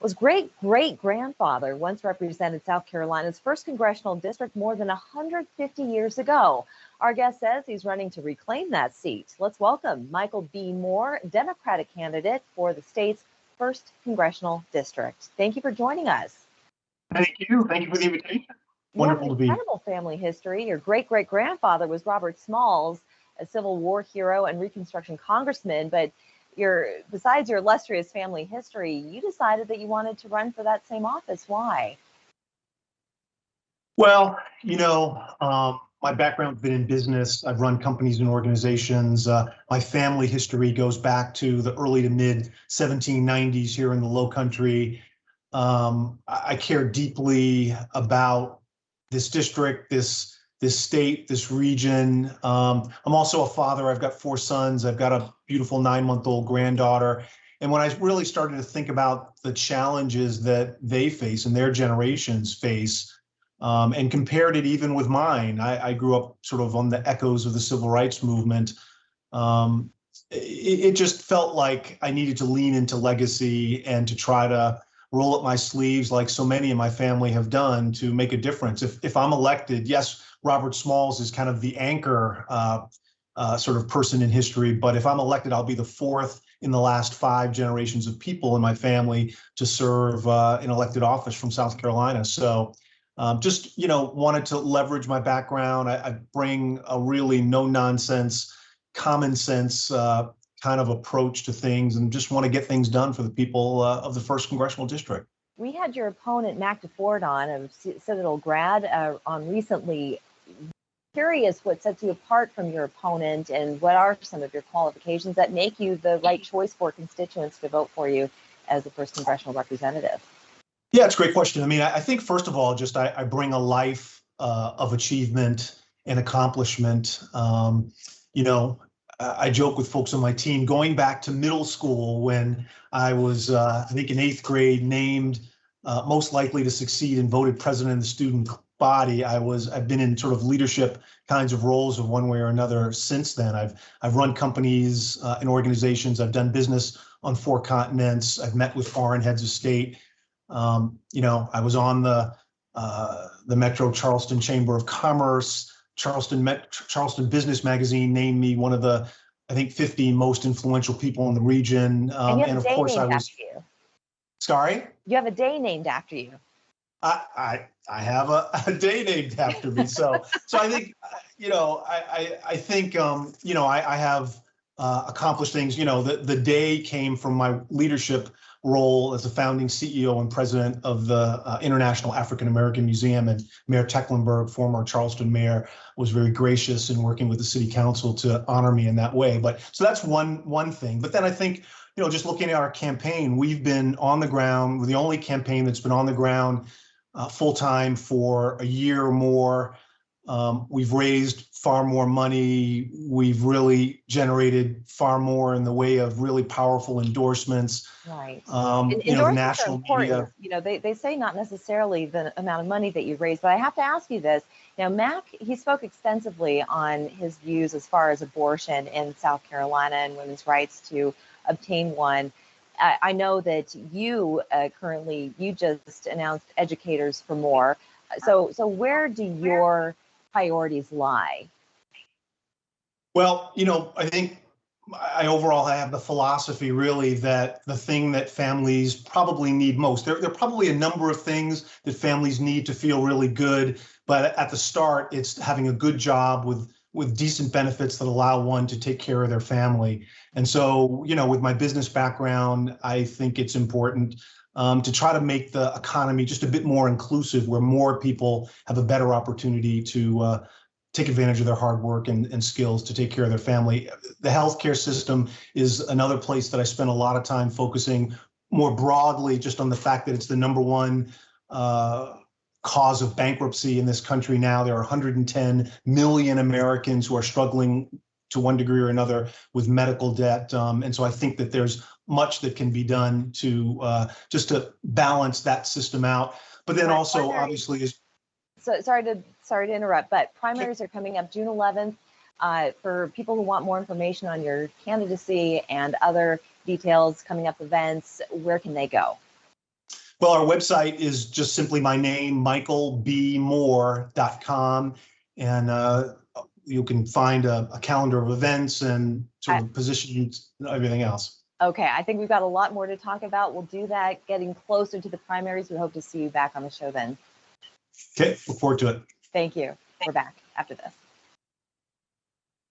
Was great-great-grandfather once represented South Carolina's first congressional district more than 150 years ago. Our guest says he's running to reclaim that seat. Let's welcome Michael B. Moore, Democratic candidate for the state's first congressional district. Thank you for joining us. Thank you. Thank you for the invitation. Wonderful to be here. Incredible family history. Your great-great-grandfather was Robert Smalls, a Civil War hero and Reconstruction congressman, but besides your illustrious family history, you decided that you wanted to run for that same office. Why? Well, my background's been in business. I've run companies and organizations. My family history goes back to the early to mid 1790s here in the Low Country. I care deeply about this district, this state, this region. I'm also a father. I've got 4 sons. I've got a beautiful 9-month-old granddaughter. And when I really started to think about the challenges that they face and their generations face, and compared it even with mine, I grew up sort of on the echoes of the civil rights movement. It just felt like I needed to lean into legacy and to try to roll up my sleeves like so many in my family have done to make a difference. If I'm elected, yes, Robert Smalls is kind of the anchor sort of person in history, but if I'm elected, I'll be the 4th in the last 5 generations of people in my family to serve in elected office from South Carolina. So just, wanted to leverage my background. I bring a really no-nonsense, common sense kind of approach to things and just want to get things done for the people of the 1st Congressional District. We had your opponent, Mac DeFord, on, a Citadel grad, on recently. Curious what sets you apart from your opponent and what are some of your qualifications that make you the right choice for constituents to vote for you as the 1st congressional representative? Yeah, it's a great question. I mean, I think first of all, just I bring a life of achievement and accomplishment. I joke with folks on my team going back to middle school when I was, I think in 8th grade, named most likely to succeed and voted president of the student body. I've been in sort of leadership kinds of roles of one way or another since then. I've run companies and organizations. I've done business on 4 continents. I've met with foreign heads of state. I was on the Metro Charleston Chamber of Commerce. Charleston Business Magazine named me one of the, I think, 50 most influential people in the region. And of course, I was. Sorry? You have a day named after you. I have a day named after me. So I think, I think, I have accomplished things. The day came from my leadership role as the founding CEO and president of the International African American Museum, and Mayor Tecklenburg, former Charleston mayor, was very gracious in working with the city council to honor me in that way. But so that's one thing. But then I think, just looking at our campaign, we've been on the ground. We're the only campaign that's been on the ground full time for a year or more. We've raised far more money. We've really generated far more in the way of really powerful endorsements. Right. The national media. They say not necessarily the amount of money that you raise, but I have to ask you this. Now, Mac, he spoke extensively on his views as far as abortion in South Carolina and women's rights to obtain one. I know that you you just announced Educators for More. So where do your priorities lie? Well, I think I overall have the philosophy really that the thing that families probably need most, there are probably a number of things that families need to feel really good, but at the start, it's having a good job with decent benefits that allow one to take care of their family. And so, with my business background, I think it's important to try to make the economy just a bit more inclusive, where more people have a better opportunity to take advantage of their hard work and skills to take care of their family. The healthcare system is another place that I spend a lot of time focusing more broadly just on the fact that it's the #1 cause of bankruptcy in this country now. There are 110 million Americans who are struggling to one degree or another with medical debt. And so I think that there's much that can be done to just to balance that system out. But then also, obviously, is sorry to interrupt, but primaries are coming up June 11th. For people who want more information on your candidacy and other details, coming up events, where can they go? Well, our website is just simply my name, michaelbmoore.com. And you can find a calendar of events and sort of positions and everything else. Okay, I think we've got a lot more to talk about. We'll do that getting closer to the primaries. We hope to see you back on the show then. Okay, look forward to it. Thank you. We're back after this.